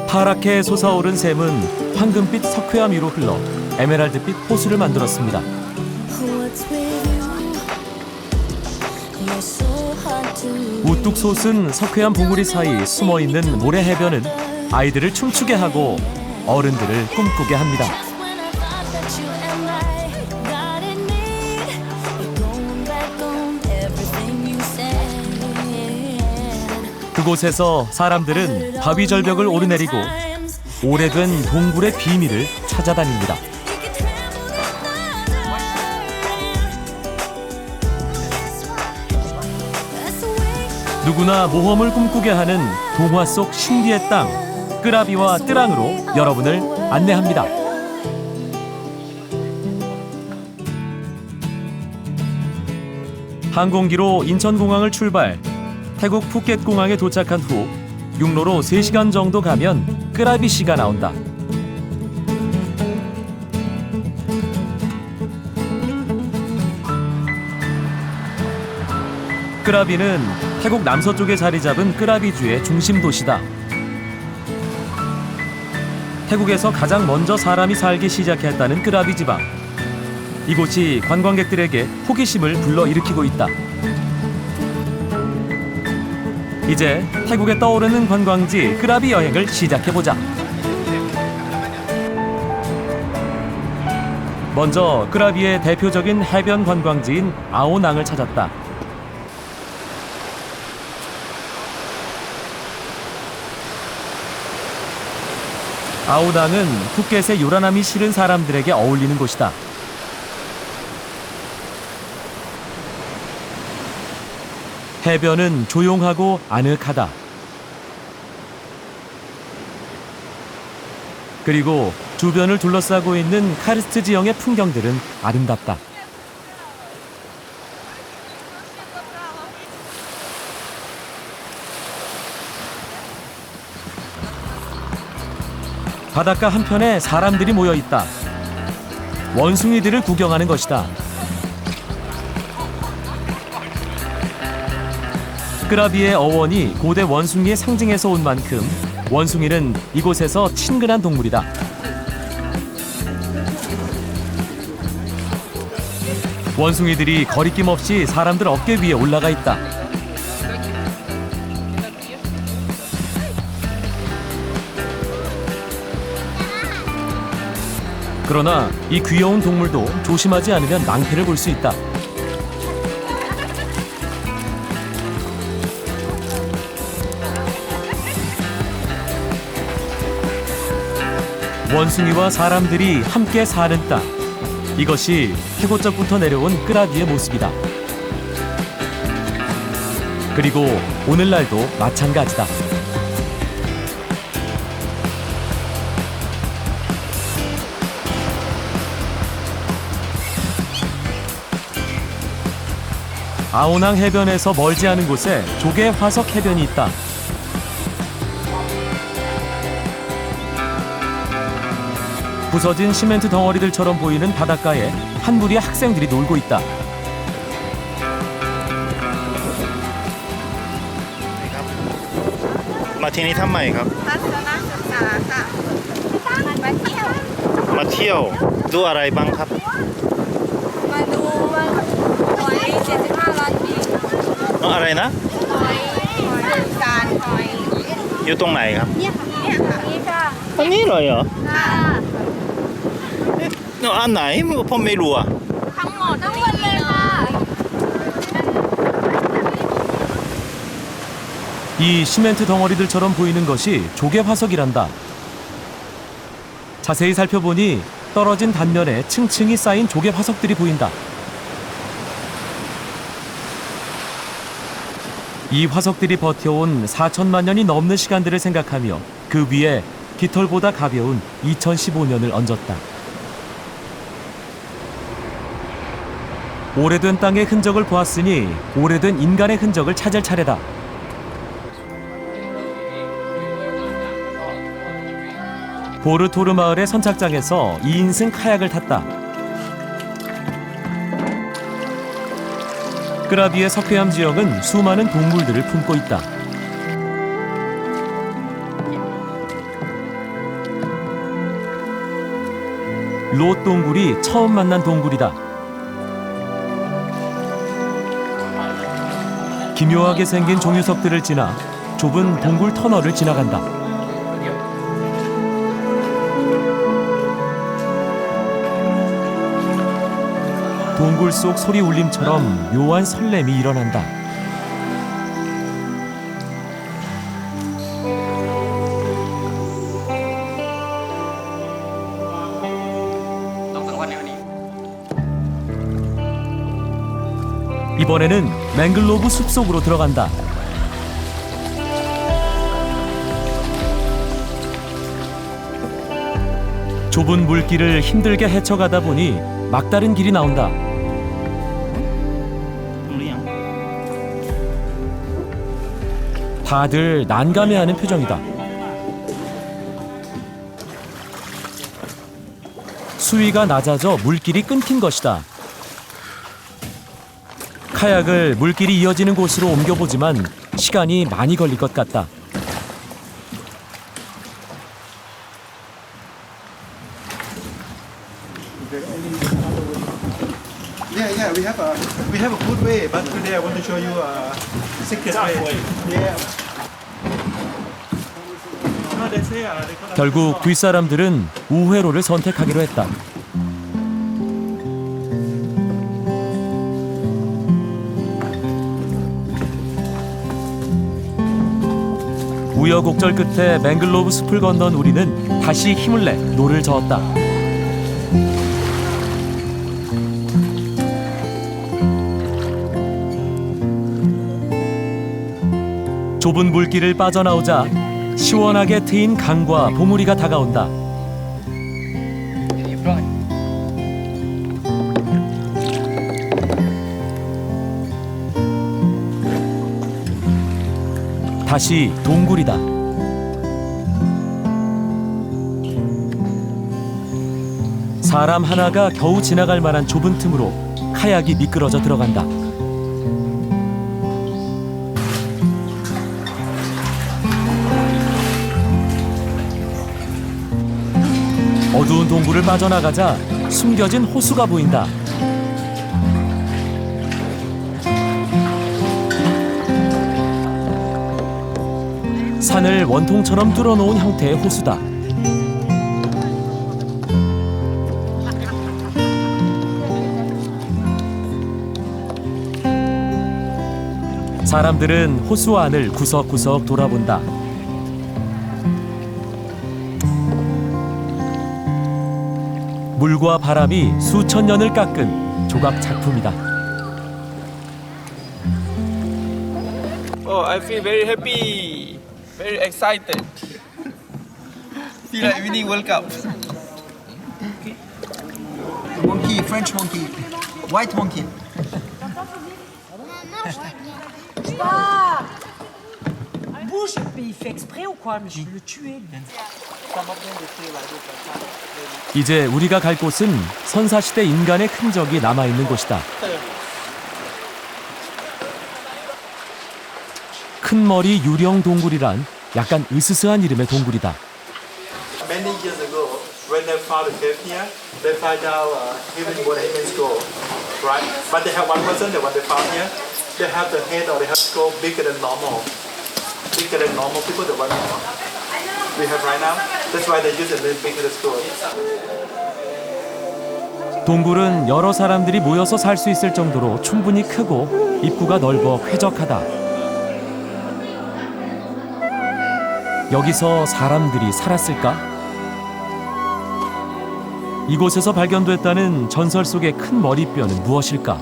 파랗게 솟아오른 샘은 황금빛 석회암 위로 흘러 에메랄드빛 호수를 만들었습니다. 우뚝 솟은 석회암 봉우리 사이 숨어있는 모래 해변은 아이들을 춤추게 하고 어른들을 꿈꾸게 합니다. 그곳에서 사람들은 바위 절벽을 오르내리고 오래된 동굴의 비밀을 찾아다닙니다. 누구나 모험을 꿈꾸게 하는 동화 속 신비의 땅, 끄라비와 뜨랑으로 여러분을 안내합니다. 항공기로 인천공항을 출발, 태국 푸켓공항에 도착한 후 육로로 3시간 정도 가면 끄라비시가 나온다. 끄라비는 태국 남서쪽에 자리 잡은 끄라비주의 중심 도시다. 태국에서 가장 먼저 사람이 살기 시작했다는 끄라비 지방. 이곳이 관광객들에게 호기심을 불러일으키고 있다. 이제 태국에 떠오르는 관광지 끄라비 여행을 시작해보자. 먼저 끄라비의 대표적인 해변 관광지인 아오낭을 찾았다. 아오낭은 푸켓의 요란함이 싫은 사람들에게 어울리는 곳이다. 해변은 조용하고 아늑하다. 그리고 주변을 둘러싸고 있는 카르스트 지형의 풍경들은 아름답다. 바닷가 한편에 사람들이 모여 있다. 원숭이들을 구경하는 것이다. 끄라비의 어원이 고대 원숭이의 상징에서 온 만큼 원숭이는 이곳에서 친근한 동물이다. 원숭이들이 거리낌 없이 사람들 어깨 위에 올라가 있다. 그러나 이 귀여운 동물도 조심하지 않으면 낭패를 볼 수 있다. 원숭이와 사람들이 함께 사는 땅. 이것이 태고적부터 내려온 끄라비의 모습이다. 그리고 오늘날도 마찬가지다. 아오낭 해변에서 멀지 않은 곳에 조개 화석 해변이 있다. 부서진 시멘트 덩어리들처럼 보이는 바닷가에 한 무리의 학생들이 놀고 있다. 마티니 탐마이ครับ มาเที่ยวดูอะไรบ้างครับ มาดูหอย75 ล้านปี อะไรนะ หอยจานหอย อยู่ตรงไหนครับ เนี่ยค่ะนี่ค่ะ ตรงนี้เลยเหรอ ค่ะ อันไหนผมไม่รู้อะ ทั้งหมดเลยค่ะ 이 시멘트 덩어리들처럼 보이는 것이 조개 화석이란다. 자세히 살펴보니 떨어진 단면에 층층이 쌓인 조개 화석들이 보인다. 이 화석들이 버텨온 4천만 년이 넘는 시간들을 생각하며 그 위에 깃털보다 가벼운 2015년을 얹었다. 오래된 땅의 흔적을 보았으니 오래된 인간의 흔적을 찾을 차례다. 보르토르 마을의 선착장에서 2인승 카약을 탔다. 끄라비의 석회암 지역은 수많은 동물들을 품고 있다. 롯 동굴이 처음 만난 동굴이다. 기묘하게 생긴 종유석들을 지나 좁은 동굴 터널을 지나간다. 동굴 속 소리 울림처럼 묘한 설렘이 일어난다. 이번에는 맹글로브 숲속으로 들어간다. 좁은 물길을 힘들게 헤쳐가다 보니 막다른 길이 나온다. 다들 난감해하는 표정이다. 수위가 낮아져 물길이 끊긴 것이다. 카약을 물길이 이어지는 곳으로 옮겨보지만 시간이 많이 걸릴 것 같다. Yeah, we have a good way, but today I want to show you a secret way. Yeah. No, they say, they call it- 결국 뒷사람들은 우회로를 선택하기로 했다. 우여곡절 끝에 맹글로브 숲을 건넌 우리는 다시 힘을 내 노를 저었다. 좁은 물길을 빠져나오자 시원하게 트인 강과 봉우리가 다가온다. 다시 동굴이다. 사람 하나가 겨우 지나갈 만한 좁은 틈으로 카약이 미끄러져 들어간다. 어두운 동굴을 빠져나가자 숨겨진 호수가 보인다. 산을 원통처럼 뚫어놓은 형태의 호수다. 사람들은 호수 안을 구석구석 돌아본다. 물과 바람이 수천 년을 깎은 조각 작품이다. Oh, I feel very happy, very excited. Feel like winning World Cup. Monkey, French monkey, white monkey. Bouge, mais il fait exprès ou quoi? Mais je vais le tuer. lui. 이제 우리가 갈 곳은 선사시대 인간의 흔적이 남아있는 곳이다. 큰머리 유령 동굴이란 약간 으스스한 이름의 동굴이다. Many years ago, when they found the cave here, they find out human bone and human skull, right? But they have one person that what they found here, they have the head or they have skull bigger than normal people the one we have right now. That's why they use a little bigger skull. 동굴은 여러 사람들이 모여서 살 수 있을 정도로 충분히 크고 입구가 넓어 쾌적하다. 여기서 사람들이 살았을까? 이곳에서 발견됐다는 전설 속의 큰 머리뼈는 무엇일까?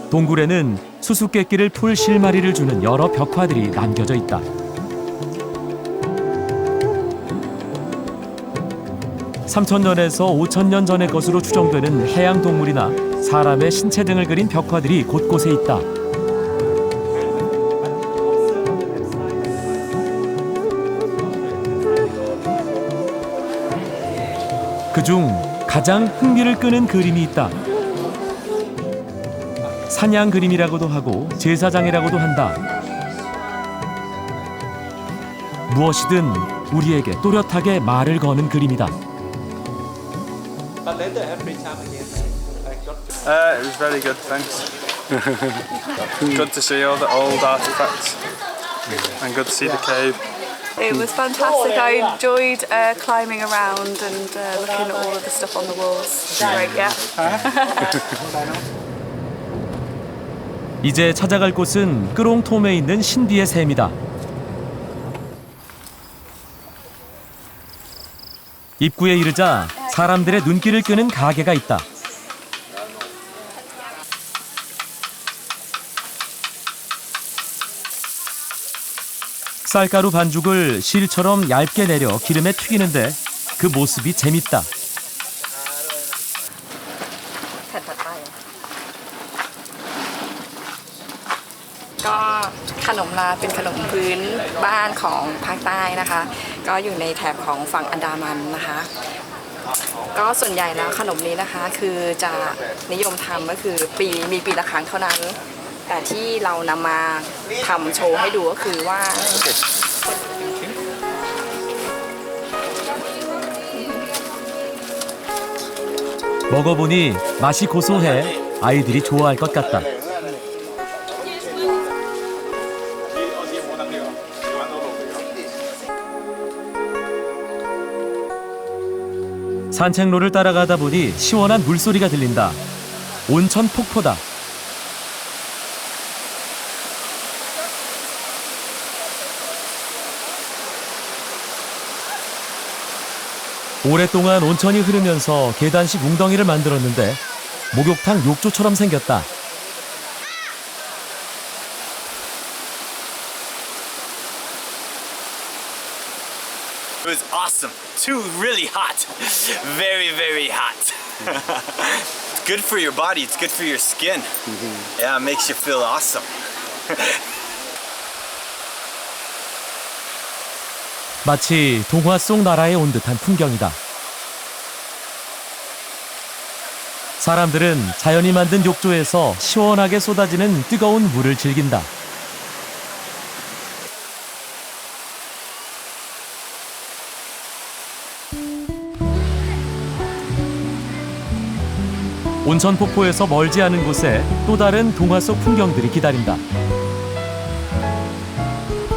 동굴에는 수수께끼를 풀 실마리를 주는 여러 벽화들이 남겨져 있다. (3000년에서 5000년) 전의 것으로 추정되는 해양 동물이나 사람의 신체 등을 그린 벽화들이 곳곳에 있다. 그중 가장 흥미를 끄는 그림이 있다. 사냥 그림이라고도 하고 제사장이라고도 한다. 무엇이든 우리에게 또렷하게 말을 거는 그림이다. But later every time again, I got It was very good, thanks. Good to see all the old artifacts and good to see the cave. It was fantastic. I enjoyed climbing around and looking at all of the stuff on the walls. Great, yeah. 이제 찾아갈 곳은 끄롱톰에 있는 신비의 샘이다. 입구에 이르자 사람들의 눈길을 끄는 가게가 있다. 쌀가루 반죽을 실처럼 얇게 내려 기름에 튀기는데 그 모습이 재밌다.ก็ขนมลาเป็นขนมพื้นบ้านของภาคใต้นะคะก็อยู่ในแถบของฝั่งอันดามันนะคะก็ส่วนใหญ่แล้วขนมนี้นะคะคือจะนิยมทำก็คือมีปีละครั้งเท่านั้นแต่ที่เรานำมาทำโชว์ให้ดูก็คือว่า 먹어보니 맛이 고소해 아이들이 좋아할 것 같다. 산책로를 따라가다 보니 시원한 물소리가 들린다. 온천 폭포다. 오랫동안 온천이 흐르면서 계단식 웅덩이를 만들었는데 목욕탕 욕조처럼 생겼다. It was awesome. Too really hot. Very, very hot. It's good for your body. It's good for your skin. Yeah, it makes you feel awesome. 마치 동화 속 나라에 온 듯한 풍경이다. 사람들은 자연이 만든 욕조에서 시원하게 쏟아지는 뜨거운 물을 즐긴다. 온천 폭포에서 멀지 않은 곳에 또 다른 동화 속 풍경들이 기다린다.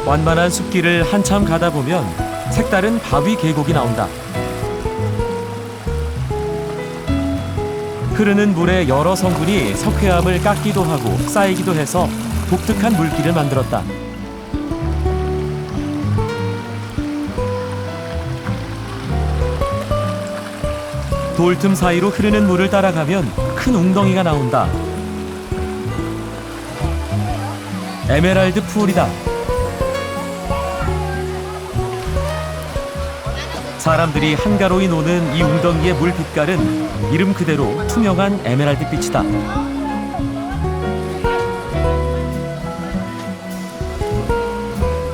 완만한 숲길을 한참 가다 보면 색다른 바위 계곡이 나온다. 흐르는 물에 여러 성분이 석회암을 깎기도 하고 쌓이기도 해서 독특한 물길을 만들었다. 돌틈 사이로 흐르는 물을 따라가면 큰 웅덩이가 나온다. 에메랄드 풀이다. 사람들이 한가로이 노는 이 웅덩이의 물 빛깔은 이름 그대로 투명한 에메랄드 빛이다.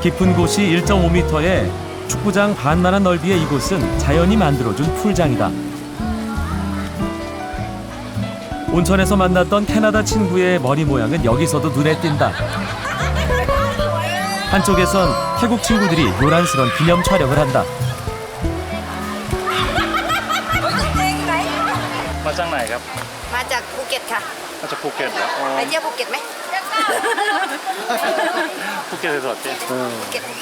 깊은 곳이 1.5m에 축구장 반만한 넓이의 이곳은 자연이 만들어준 풀장이다. 온천에서 만났던 캐나다 친구의 머리 모양은 여기서도 눈에 띈다. 한쪽에선 태국 친구들이 요란스런 기념 촬영을 한다. มาจากไหนครับ มาจากภูเก็ตค่ะ มาจากภูเก็ตเหรออ๋อ ไปเที่ยวภูเก็ตไหม 푸켓에서 왔지?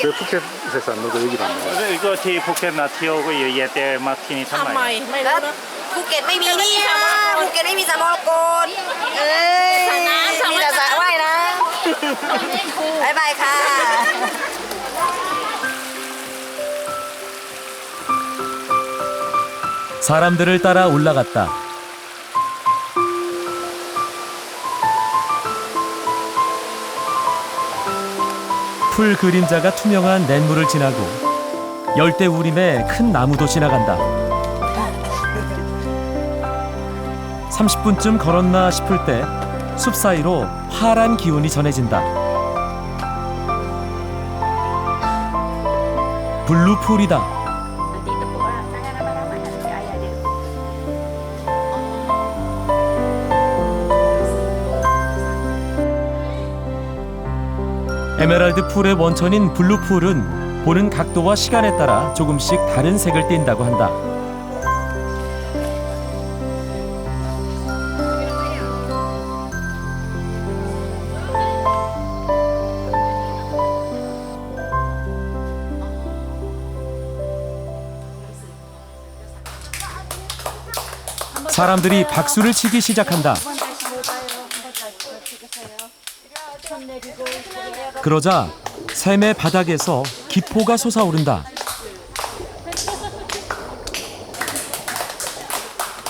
왜 푸켓에서 안 놀고 여기 왔나? 이거 티 푸켓 나 티오고 얘때 마티니 참 많이. แล้วภูเก็ตไม่มีนี่นะภูเก็ตไม่มีสระมรกตมีแต่สระว่ายนะบ๊ายบายค่ะ 사람들을 따라 올라갔다. 풀 그림자가 투명한 냇물을 지나고 열대우림에 큰 나무도 지나간다. 30분쯤 걸었나 싶을 때 숲 사이로 파란 기운이 전해진다. 블루풀이다. 에메랄드 풀의 원천인 블루풀은 보는 각도와 시간에 따라 조금씩 다른 색을 띈다고 한다. 사람들이 박수를 치기 시작한다. 그러자 샘의 바닥에서 기포가 솟아오른다.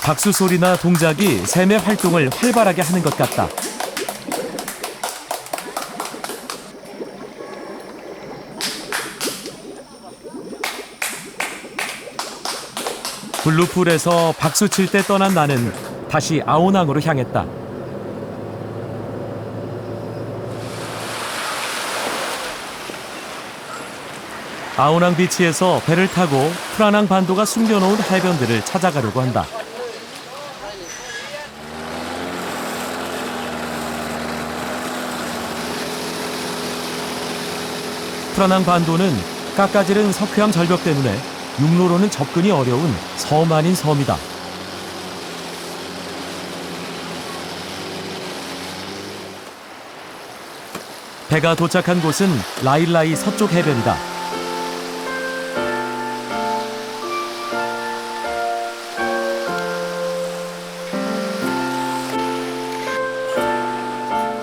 박수 소리나 동작이 샘의 활동을 활발하게 하는 것 같다. 블루풀에서 박수 칠 때 떠난 나는 다시 아오낭으로 향했다. 아오낭 비치에서 배를 타고 프라낭 반도가 숨겨놓은 해변들을 찾아가려고 한다. 프라낭 반도는 깎아지른 석회암 절벽 때문에 육로로는 접근이 어려운 섬 아닌 섬이다. 배가 도착한 곳은 라일라이 서쪽 해변이다.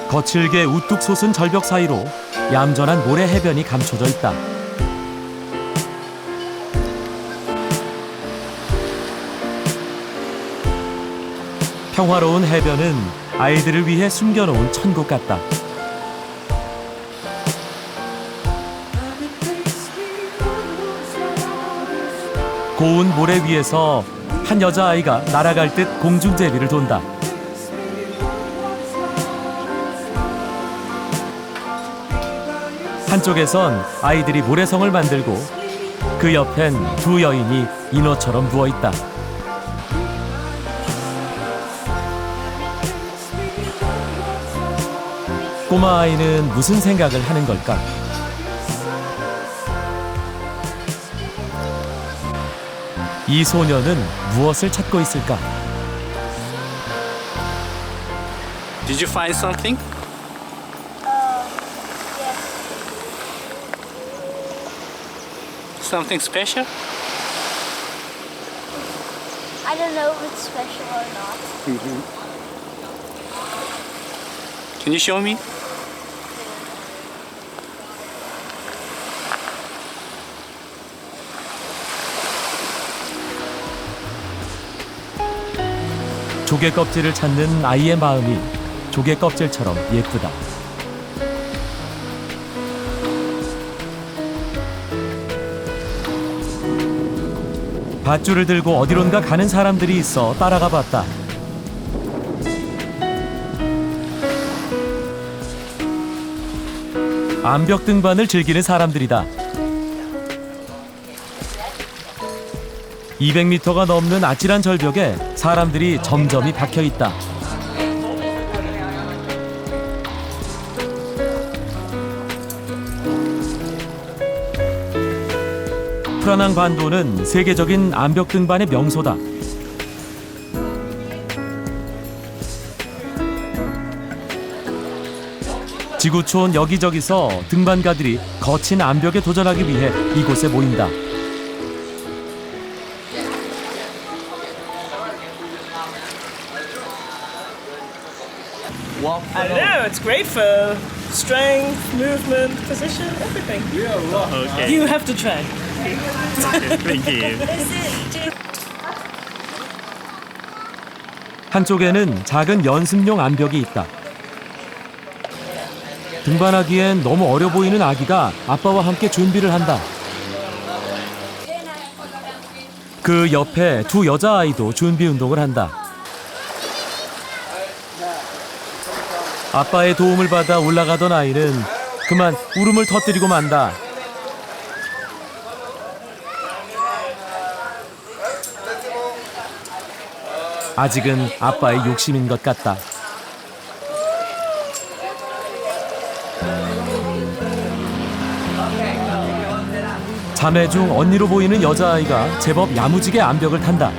거칠게 우뚝 솟은 절벽 사이로 얌전한 모래 해변이 감춰져 있다. 평화로운 해변은 아이들을 위해 숨겨놓은 천국 같다. 고운 모래 위에서 한 여자아이가 날아갈 듯 공중제비를 돈다. 한쪽에선 아이들이 모래성을 만들고 그 옆엔 두 여인이 인어처럼 누워있다. 꼬마 아이는 무슨 생각을 하는 걸까? 이 소녀는 무엇을 찾고 있을까? Did you find something? Something special? I don't know if it's special or not. Can you show me? 조개 껍질을 찾는 아이의 마음이 조개 껍질처럼 예쁘다. 밧줄을 들고 어디론가 가는 사람들이 있어 따라가 봤다. 암벽 등반을 즐기는 사람들이다. 200m가 넘는 아찔한 절벽에 사람들이 점점이 박혀 있다. 프라낭 반도는 세계적인 암벽 등반의 명소다. 지구촌 여기저기서 등반가들이 거친 암벽에 도전하기 위해 이곳에 모인다. I know, it's great for strength, movement, position, everything. Okay. You have to try. Thank you. 한쪽에는 작은 연습용 암벽이 있다. 등반하기엔 너무 어려 보이는 아기가 아빠와 함께 준비를 한다. 그 옆에 두 여자아이도 준비 운동을 한다. 아빠의 도움을 받아 올라가던 아이는 그만 울음을 터뜨리고 만다. 아직은 아빠의 욕심인 것 같다. 자매 중 언니로 보이는 여자아이가 제법 야무지게 암벽을 탄다.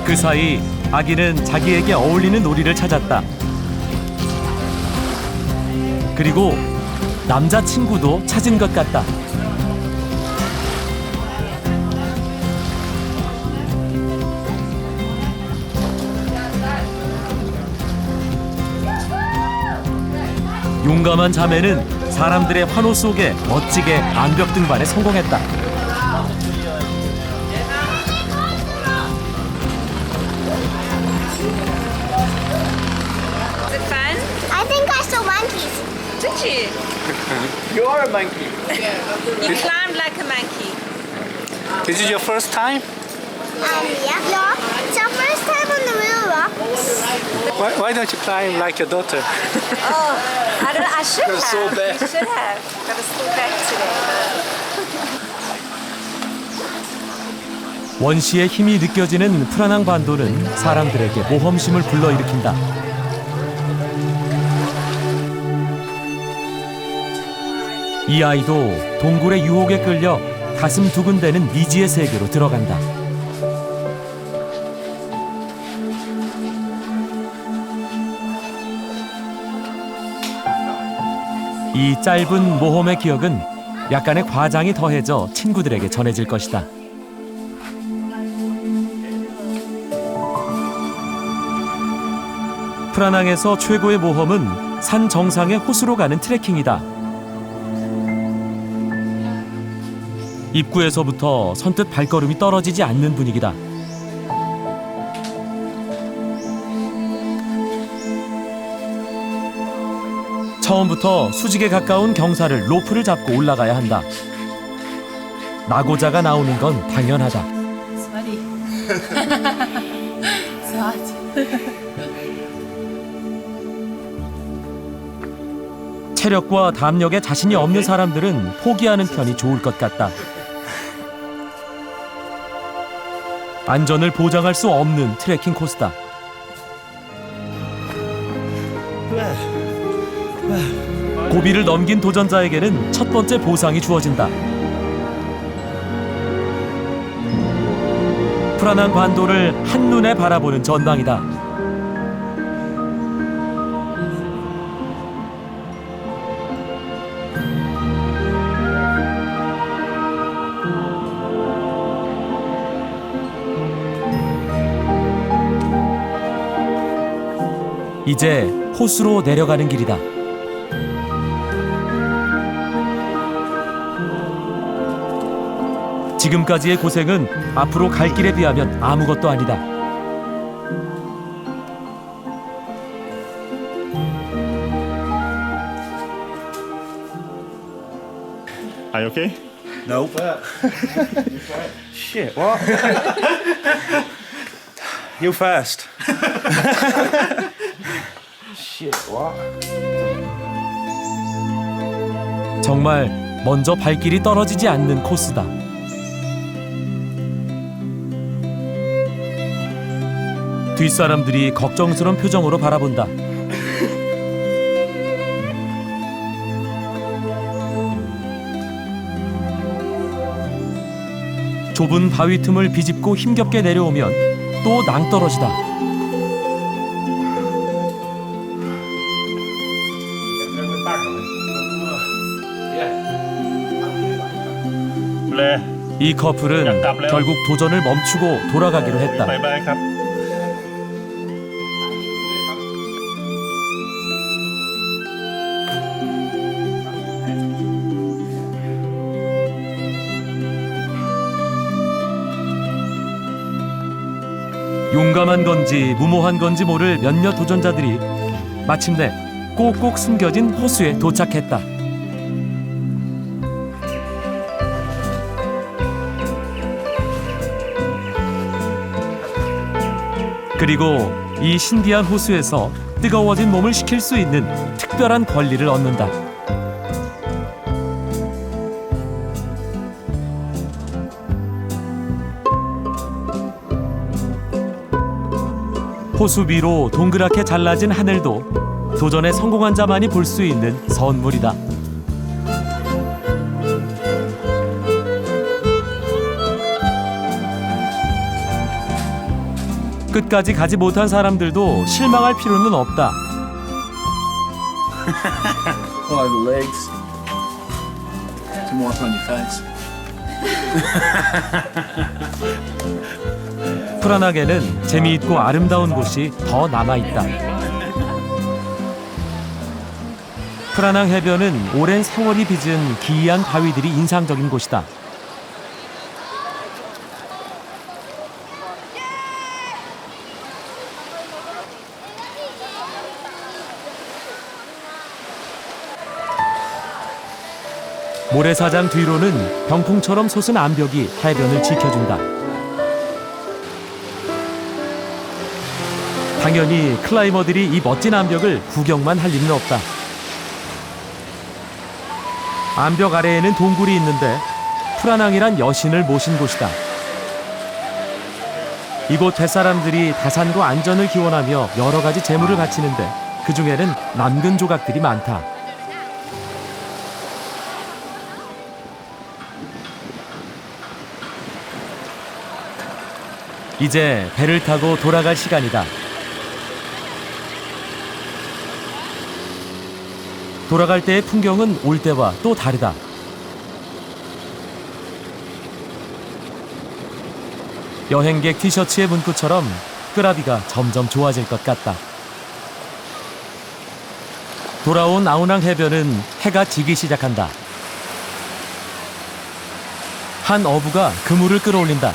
그 사이 아기는 자기에게 어울리는 놀이를 찾았다. 그리고 남자친구도 찾은 것 같다. 용감한 자매는 사람들의 환호 속에 멋지게 암벽 등반에 성공했다. Is it fun? I think I saw monkeys. Did you? You are a monkey. You climbed like a monkey. This is your first time? Yeah. No, it's our first time on the real rocks. Why don't you climb like your daughter? Oh, I should have. so bad. I should have. Got a slow back today. 원시의 힘이 느껴지는 프라낭 반도는 사람들에게 모험심을 불러일으킨다. 이 아이도 동굴의 유혹에 끌려 가슴 두근대는 미지의 세계로 들어간다. 이 짧은 모험의 기억은 약간의 과장이 더해져 친구들에게 전해질 것이다. 프라낭에서 최고의 모험은 산 정상의 호수로 가는 트레킹이다. 입구에서부터 선뜻 발걸음이 떨어지지 않는 분위기다. 처음부터 수직에 가까운 경사를 로프를 잡고 올라가야 한다. 나고자가 나오는 건 당연하다. 체력과 담력에 자신이 없는 사람들은 포기하는 편이 좋을 것 같다. 안전을 보장할 수 없는 트레킹 코스다. 고비를 넘긴 도전자에게는 첫 번째 보상이 주어진다. 프라낭 반도를 한눈에 바라보는 전망이다. 이제 호수로 내려가는 길이다. 지금까지의 고생은 앞으로 갈 길에 비하면 아무것도 아니다. Are you okay? Nope. Shit, what? You first. Shit, what? 정말 먼저 발길이 떨어지지 않는 코스다. 뒷사람들이 걱정스러운 표정으로 바라본다. 좁은 바위 틈을 비집고 힘겹게 내려오면 또 낭떠러지다. 이 커플은 결국 도전을 멈추고 돌아가기로 했다. 바이바이ครับ 용감한 건지 무모한 건지 모를 몇몇 도전자들이 마침내 꼭꼭 숨겨진 호수에 도착했다. 그리고 이 신비한 호수에서 뜨거워진 몸을 식힐 수 있는 특별한 권리를 얻는다. 호수 위로 동그랗게 잘라진 하늘도 도전에 성공한 자만이 볼 수 있는 선물이다. 끝까지 가지 못한 사람들도 실망할 필요는 없다. Follow the legs to wipe on your face. 프라낙에는 재미있고 아름다운 곳이 더 남아있다. 프라낭 해변은 오랜 세월이 빚은 기이한 바위들이 인상적인 곳이다. 모래사장 뒤로는 병풍처럼 솟은 암벽이 해변을 지켜준다. 당연히 클라이머들이 이 멋진 암벽을 구경만 할 리는 없다. 암벽 아래에는 동굴이 있는데 프라낭이란 여신을 모신 곳이다. 이곳 뱃사람들이 다산과 안전을 기원하며 여러 가지 제물을 바치는데 그 중에는 남근 조각들이 많다. 이제 배를 타고 돌아갈 시간이다. 돌아갈 때의 풍경은 올 때와 또 다르다. 여행객 티셔츠의 문구처럼 끄라비가 점점 좋아질 것 같다. 돌아온 아우낭 해변은 해가 지기 시작한다. 한 어부가 그물을 끌어올린다.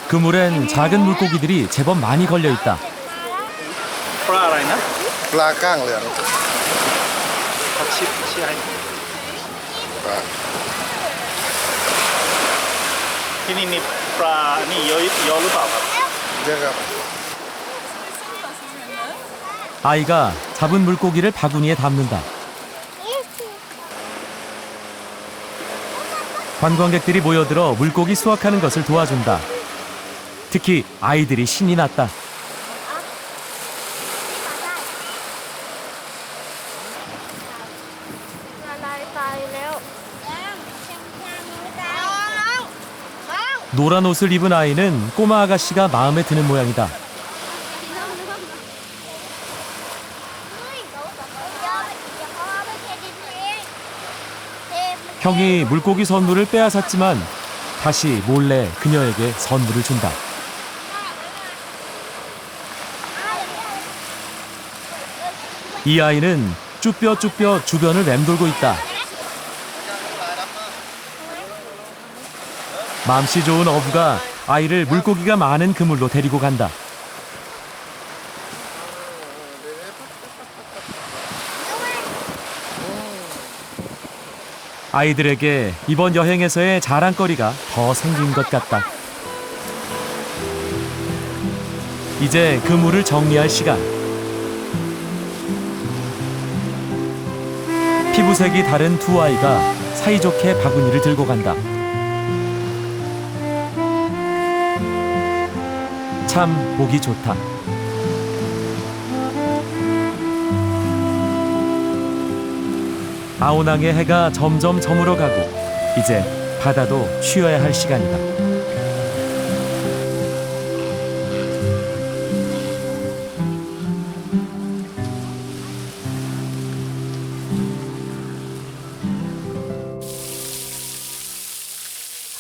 그물엔 작은 물고기들이 제법 많이 걸려 있다. ปลาอะไรนะ ปลาก้างเหลือง เขาชื่ออะไร ปลา ที่นี่มีปลานี่เยอะหรือเปล่าครับ เยอะครับ 아이가 잡은 물고기를 바구니에 담는다. 관광객들이 모여들어 물고기 수확하는 것을 도와준다. 특히 아이들이 신이 났다. 노란 옷을 입은 아이는 꼬마 아가씨가 마음에 드는 모양이다. 형이 물고기 선물을 빼앗았지만 다시 몰래 그녀에게 선물을 준다. 이 아이는 쭈뼛쭈뼛 주변을 맴돌고 있다. 맘씨 좋은 어부가 아이를 물고기가 많은 그물로 데리고 간다. 아이들에게 이번 여행에서의 자랑거리가 더 생긴 것 같다. 이제 그물을 정리할 시간. 피부색이 다른 두 아이가 사이좋게 바구니를 들고 간다. 참 보기 좋다. 아오낭의 해가 점점 저물어가고 이제 바다도 쉬어야 할 시간이다.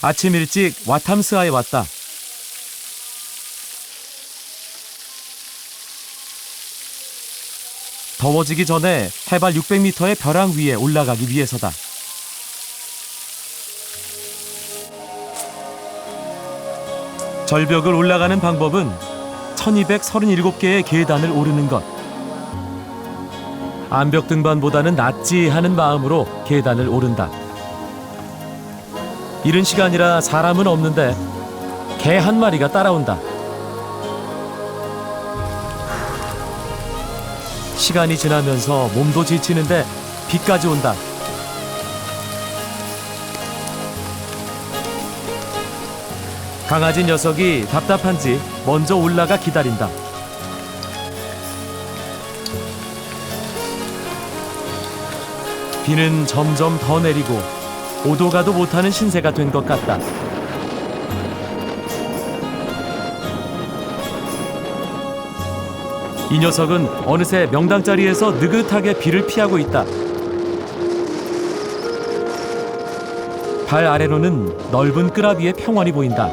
아침 일찍 와탐스아에 왔다. 더워지기 전에 해발 600m의 벼랑 위에 올라가기 위해서다. 절벽을 올라가는 방법은 1237개의 계단을 오르는 것. 암벽 등반보다는 낫지 하는 마음으로 계단을 오른다. 이른 시간이라 사람은 없는데 개 한 마리가 따라온다. 시간이 지나면서 몸도 지치는데 비까지 온다. 강아지 녀석이 답답한지 먼저 올라가 기다린다. 비는 점점 더 내리고 오도 가도 못하는 신세가 된 것 같다. 이 녀석은 어느새 명당 자리에서 느긋하게 비를 피하고 있다. 발 아래로는 넓은 끄라비의 평원이 보인다.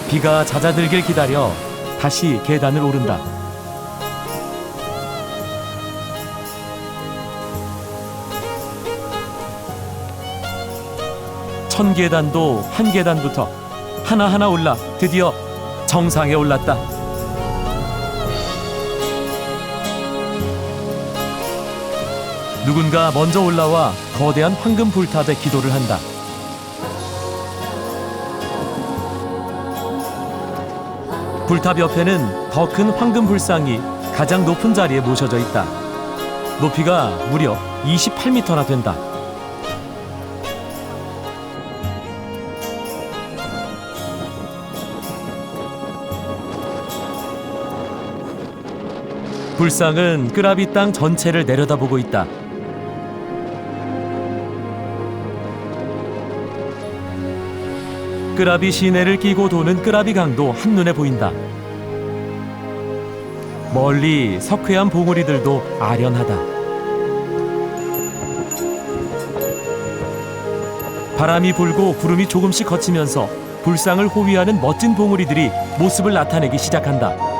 비가 잦아들길 기다려 다시 계단을 오른다. 천 계단도 한 계단부터 하나하나 올라 드디어 정상에 올랐다. 누군가 먼저 올라와 거대한 황금 불탑에 기도를 한다. 불탑 옆에는 더 큰 황금 불상이 가장 높은 자리에 모셔져 있다. 높이가 무려 28m나 된다. 불상은 끄라비 땅 전체를 내려다보고 있다. 끄라비 시내를 끼고 도는 끄라비 강도 한눈에 보인다. 멀리 석회암 봉우리들도 아련하다. 바람이 불고 구름이 조금씩 걷히면서 불상을 호위하는 멋진 봉우리들이 모습을 나타내기 시작한다.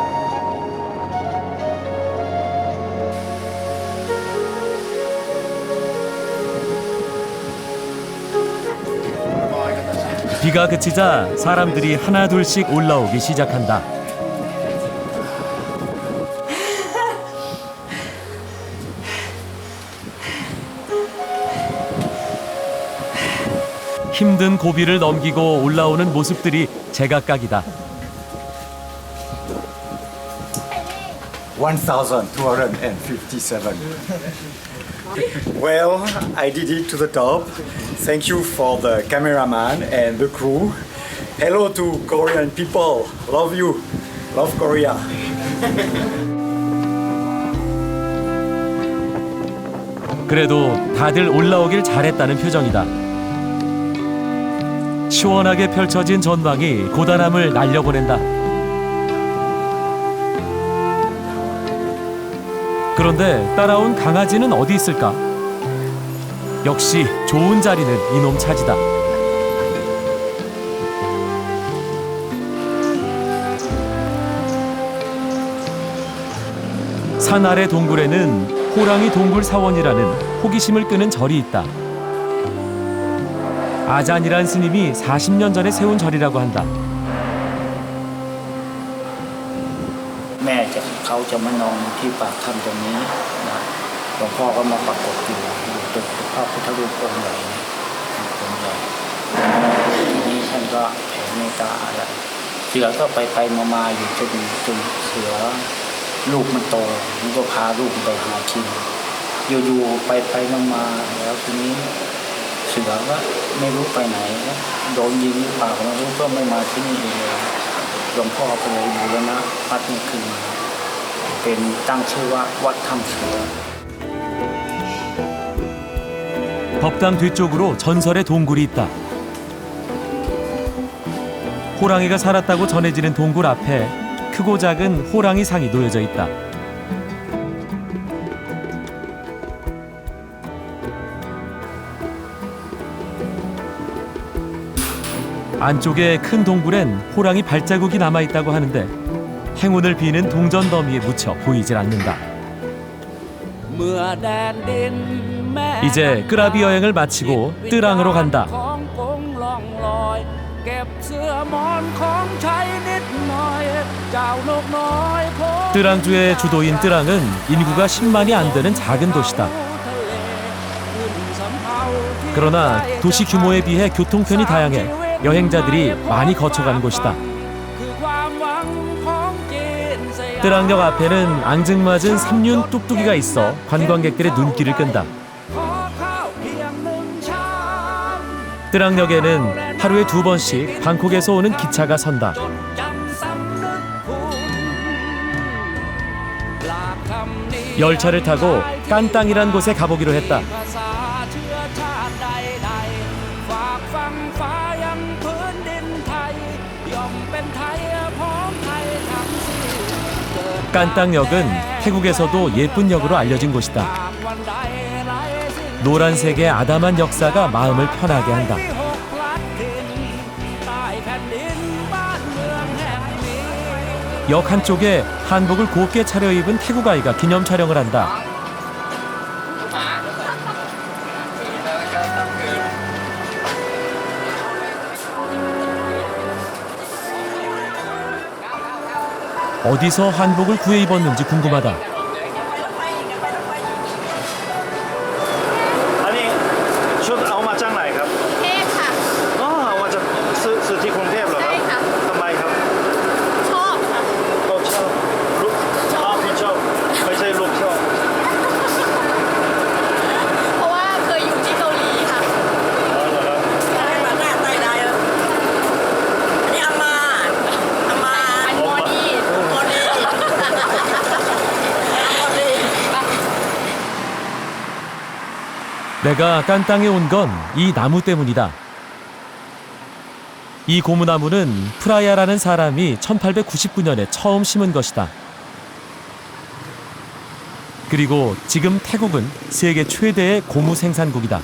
비가 그치자 사람들이 하나둘씩 올라오기 시작한다. 힘든 고비를 넘기고 올라오는 모습들이 제각각이다. 1257. Well, I did it to the top. Thank you for the cameraman and the crew. Hello to Korean people. Love you. Love Korea. 그래도 다들 올라오길 잘했다는 표정이다. 시원하게 펼쳐진 전망이 고단함을 날려보낸다. 그런데 따라온 강아지는 어디 있을까? 역시 좋은 자리는 이놈 차지다. 산 아래 동굴에는 호랑이 동굴 사원이라는 호기심을 끄는 절이 있다. 아잔이란 스님이 40년 전에 세운 절이라고 한다. เขาจะมานอนที่ปากถ้ำตรงนี้นะหลวงพ่อก็มาปรากฏอยู่ตึกพระพุทธรูปองค์ใหญ่องค์ใหญ่ทีนี้ท่านก็แผ่เมตตาอะไรเสือก็ไปมาอยู่จนเสือลูกมันโตมันก็พาลูกไปหากินอยู่ไปมาแล้วทีนี้เสือก็ไม่รู้ไปไหนโดนยิงหรือเปล่าไม่รู้ก็ไม่มาที่นี่เลยหลวงพ่อก็เลยบูรณะวัดนี้ขึ้นมาเป็นตั้งชื่อว่าวัดถ้ำเสือ 법당 뒤쪽으로 전설의 동굴이 있다. 호랑이가 살았다고 전해지는 동굴 앞에 크고 작은 호랑이 상이 놓여져 있다. 안쪽의 큰 동굴엔 호랑이 발자국이 남아있다고 하는데 행운을 비는 동전 더미에 묻혀 보이질 않는다. 이제 끄라비 여행을 마치고 뜨랑으로 간다. 뜨랑주의 주도인 뜨랑은 인구가 10만이 안 되는 작은 도시다. 그러나 도시 규모에 비해 교통편이 다양해 여행자들이 많이 거쳐가는 곳이다. 뜨랑역 앞에는 앙증맞은 삼륜 뚝뚝이가 있어 관광객들의 눈길을 끈다. 뜨랑역에는 하루에 2번씩 방콕에서 오는 기차가 선다. 열차를 타고 깐땅이란 곳에 가보기로 했다. 깐땅역은 태국에서도 예쁜 역으로 알려진 곳이다. 노란색의 아담한 역사가 마음을 편하게 한다. 역 한쪽에 한복을 곱게 차려입은 태국 아이가 기념 촬영을 한다. 어디서 한복을 구해 입었는지 궁금하다. 아니, ชุดเอามาจากไหนครับ เทพค่ะ อ๋อเอามาจากซื้อที่กรุงเทพเหรอครับ ใช่ค่ะ ทำไมครับ ชอบค่ะ ลูกชอบลูกพี่ชอบไม่ใช่ลูกชอบ เพราะว่าเคยอยู่ที่เกาหลีค่ะ อ๋อเหรอครับ ใช่มาหน้าใต้ได้แล้วอันนี้อามา อันมอดี โมเดลโมเดล 내가 깐땅에 온 건 이 나무 때문이다. 이 고무나무는 프라야라는 사람이 1899년에 처음 심은 것이다. 그리고 지금 태국은 세계 최대의 고무 생산국이다.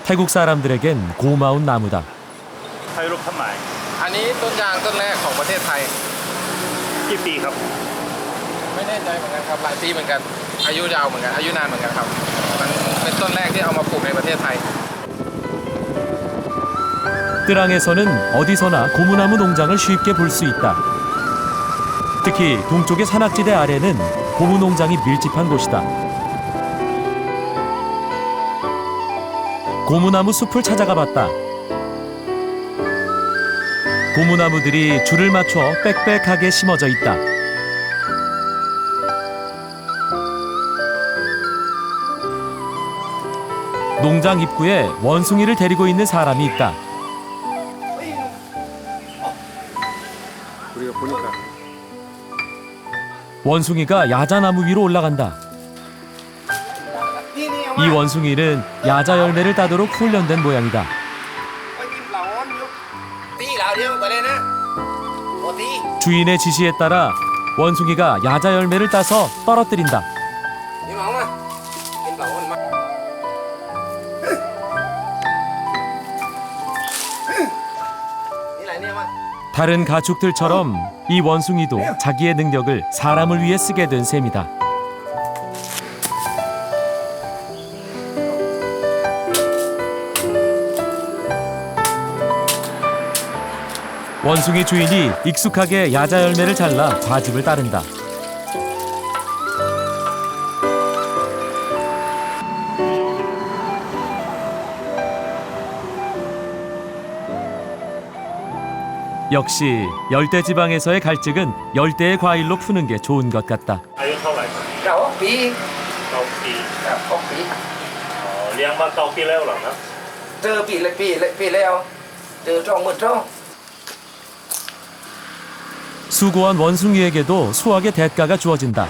태국 사람들에겐 고마운 나무다. ไทยรูปทำไม อันนี้ต้นยางต้นแรกของประเทศไทย กี่ปีครับ ไม่แน่ใจเหมือนกันครับหลายปีเหมือนกันอายุยาวเหมือนกันอายุนานเหมือนกันครับมันเป็นต้นแรกที่เอามาปลูกในประเทศไทย 뜨랑에서는 어디서나 고무나무 농장을 쉽게 볼 수 있다. 특히 동쪽의 산악지대 아래는 고무 농장이 밀집한 곳이다. 고무나무 숲을 찾아가 봤다. 고무나무들이 줄을 맞춰 빽빽하게 심어져 있다. 농장 입구에 원숭이를 데리고 있는 사람이 있다. 우리가 보니까 원숭이가 야자나무 위로 올라간다. 이 원숭이는 야자 열매를 따도록 훈련된 모양이다. 주인의 지시에 따라 원숭이가 야자 열매를 따서 떨어뜨린다. 다른 가축들처럼 이 원숭이도 자기의 능력을 사람을 위해 쓰게 된 셈이다. 원숭이 주인이 익숙하게 야자 열매를 잘라 과즙을 따른다. 역시 열대지방에서의 갈증은 열대의 과일로 푸는 게 좋은 것 같다. อายุเท่าไหร่ครับ 9 ปี 9 ปี 9 ปี อ๋อเลี้ยงมา9 ปีแล้วเหรอครับ เจอปีแล้วเจอจ้องมือจ้อง 수고한 원숭이에게도 수확의 대가가 주어진다.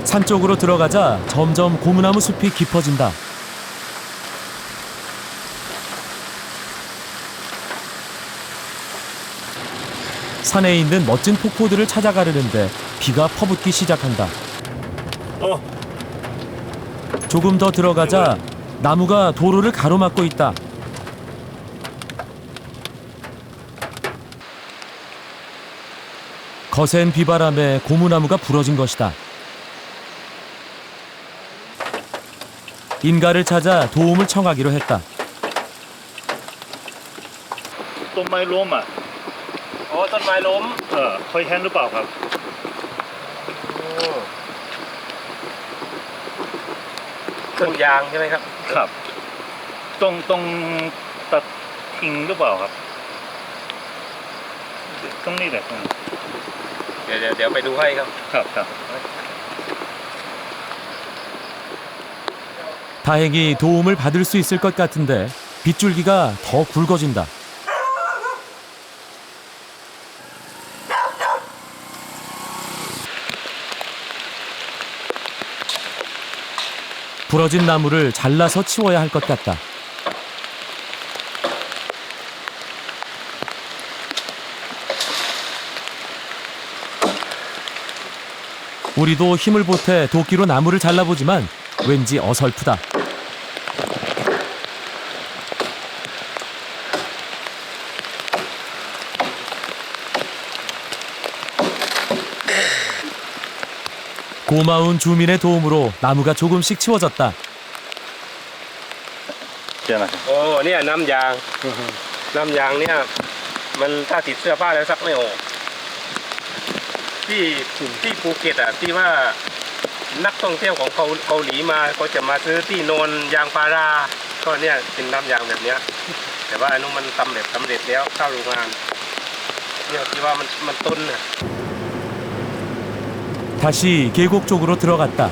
산 쪽으로 들어가자 점점 고무나무 숲이 깊어진다. 산에 있는 멋진 폭포들을 찾아가려는데 비가 퍼붓기 시작한다. 조금 더 들어가자 나무가 도로를 가로막고 있다. 거센 비바람에 고무나무가 부러진 것이다. 인가를 찾아 도움을 청하기로 했다. ต้นไม้ล้มอ่ะ โอ้ต้นไม้ล้ม เคยเห็นหรือเปล่าครับ ต้นยางใช่ไหมครับ ครับต้องตัดทิ้งหรือเปล่าครับต้องนี่แหละ เดี๋ยวไปดูให้ครับ ครับ 다행히 도움을 받을 수 있을 것 같은데 빗줄기가 더 굵어진다. 부러진 나무를 잘라서 치워야 할 것 같다. 우리도 힘을 보태 도끼로 나무를 잘라보지만 왠지 어설프다. 고마운 주민의 도움으로 나무가 조금씩 치워졌다. โอ้เนี่ยน้ำยางน้ำยางเนี่ยมันถ้าติดเสื้อผ้าแล้วซักไม่ออกที่ภูเก็ตอ่ะที่ว่านักท่องเที่ยวของเกาหลีมาก็จะมาซื้อที่โนนยางพาราก็เนี่ยเป็นน้ำยางแบบเนี้ยแต่ว่าอันนู้นมันสำเร็จแล้วเข้าโรงงานเนี่ยที่ว่ามันต้นน่ะ 다시 계곡 쪽으로 들어갔다.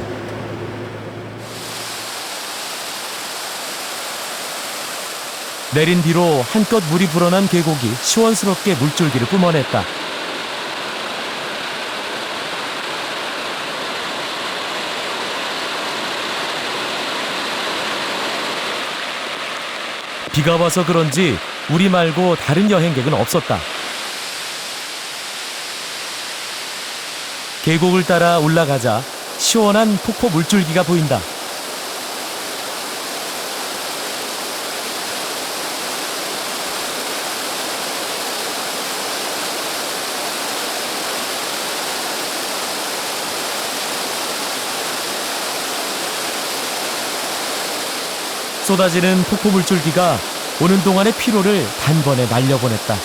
내린 뒤로 한껏 물이 불어난 계곡이 시원스럽게 물줄기를 뿜어냈다. 비가 와서 그런지 우리 말고 다른 여행객은 없었다. 계곡을 따라 올라가자 시원한 폭포 물줄기가 보인다. 쏟아지는 폭포 물줄기가 오는 동안의 피로를 단번에 날려보냈다.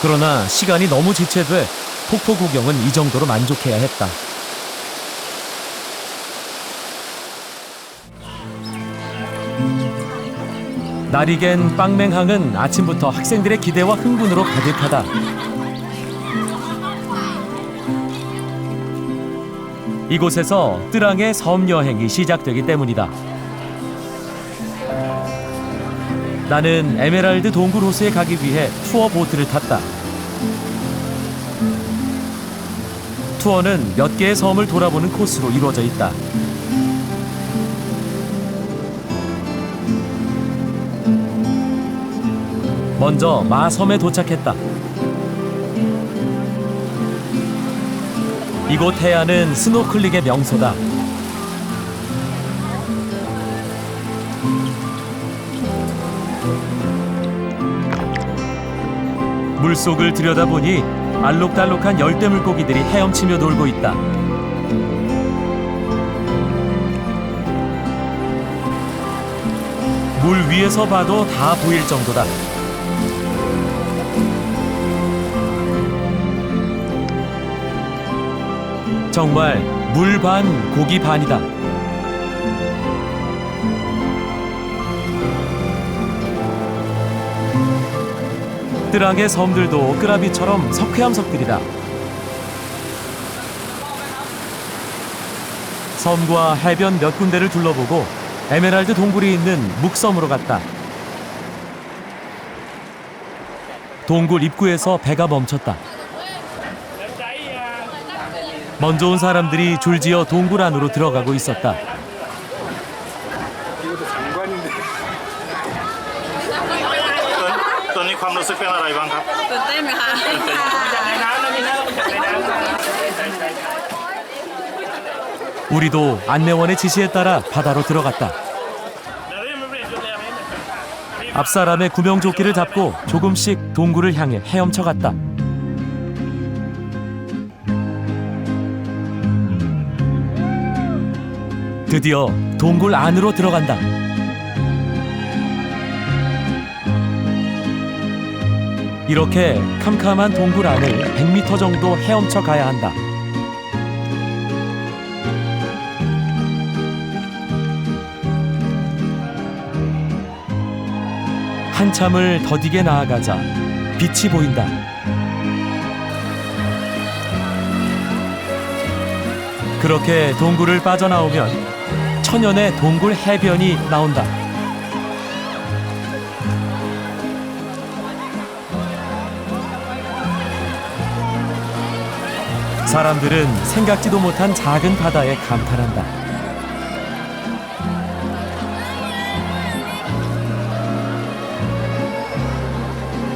그러나 시간이 너무 지체돼 폭포 구경은 이 정도로 만족해야 했다. 날이 갠 빵맹항은 아침부터 학생들의 기대와 흥분으로 가득하다. 이곳에서 뜨랑의 섬 여행이 시작되기 때문이다. 나는 에메랄드 동굴 호수에 가기 위해 투어 보트를 탔다. 투어는 몇 개의 섬을 돌아보는 코스로 이루어져 있다. 먼저 마섬에 도착했다. 이곳 해안은 스노클링의 명소다. 물속을 들여다보니 알록달록한 열대 물고기들이 헤엄치며 놀고 있다. 물 위에서 봐도 다 보일 정도다. 정말 물 반 고기 반이다. 뜨랑의 섬들도 끄라비처럼 석회암석들이다. 섬과 해변 몇 군데를 둘러보고 에메랄드 동굴이 있는 묵섬으로 갔다. 동굴 입구에서 배가 멈췄다. 먼저 온 사람들이 줄지어 동굴 안으로 들어가고 있었다. 이것도 장관인데. ตอนนี้ความรู้สึกเป็นอะไรบ้างครับ ตื่นเต้นไหมคะ 우리도 안내원의 지시에 따라 바다로 들어갔다. 앞사람의 구명조끼를 잡고 조금씩 동굴을 향해 헤엄쳐갔다. 드디어 동굴 안으로 들어간다. 이렇게 캄캄한 동굴 안을 100m 정도 헤엄쳐 가야 한다. 한참을 더디게 나아가자 빛이 보인다. 그렇게 동굴을 빠져나오면 천연의 동굴 해변이 나온다. 사람들은 생각지도 못한 작은 바다에 감탄한다.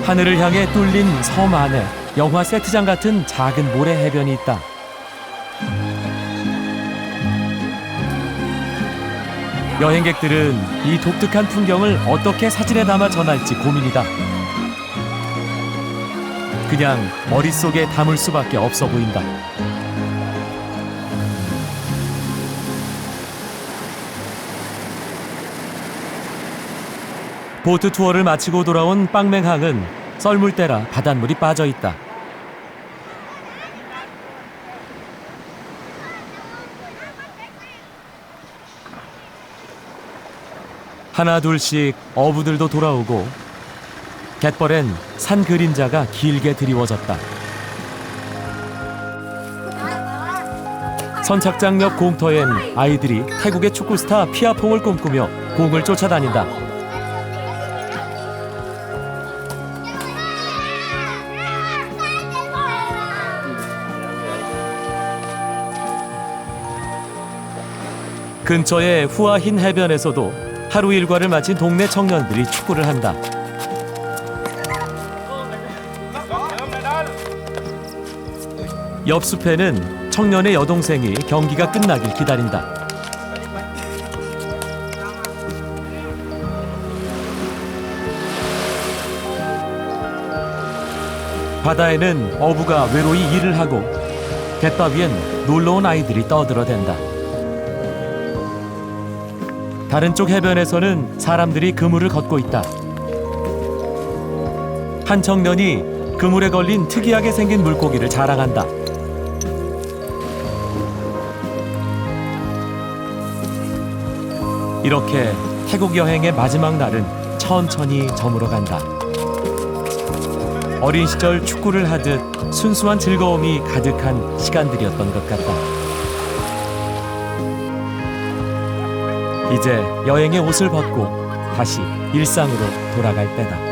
하늘을 향해 뚫린 섬 안에 영화 세트장 같은 작은 모래 해변이 있다. 여행객들은 이 독특한 풍경을 어떻게 사진에 담아 전할지 고민이다. 그냥 머릿속에 담을 수밖에 없어 보인다. 보트 투어를 마치고 돌아온 빵맹항은 썰물대라 바닷물이 빠져 있다. 하나 둘씩 어부들도 돌아오고 갯벌엔 산 그림자가 길게 드리워졌다. 선착장 옆 공터엔 아이들이 태국의 축구 스타 피아퐁을 꿈꾸며 공을 쫓아다닌다. 근처의 후아힌 해변에서도 하루 일과를 마친 동네 청년들이 축구를 한다. 옆 숲에는 청년의 여동생이 경기가 끝나길 기다린다. 바다에는 어부가 외로이 일을 하고 갯바위엔 놀러온 아이들이 떠들어댄다. 다른 쪽 해변에서는 사람들이 그물을 걷고 있다. 한 청년이 그물에 걸린 특이하게 생긴 물고기를 자랑한다. 이렇게 태국 여행의 마지막 날은 천천히 저물어 간다. 어린 시절 축구를 하듯 순수한 즐거움이 가득한 시간들이었던 것 같다. 이제 여행의 옷을 벗고 다시 일상으로 돌아갈 때다.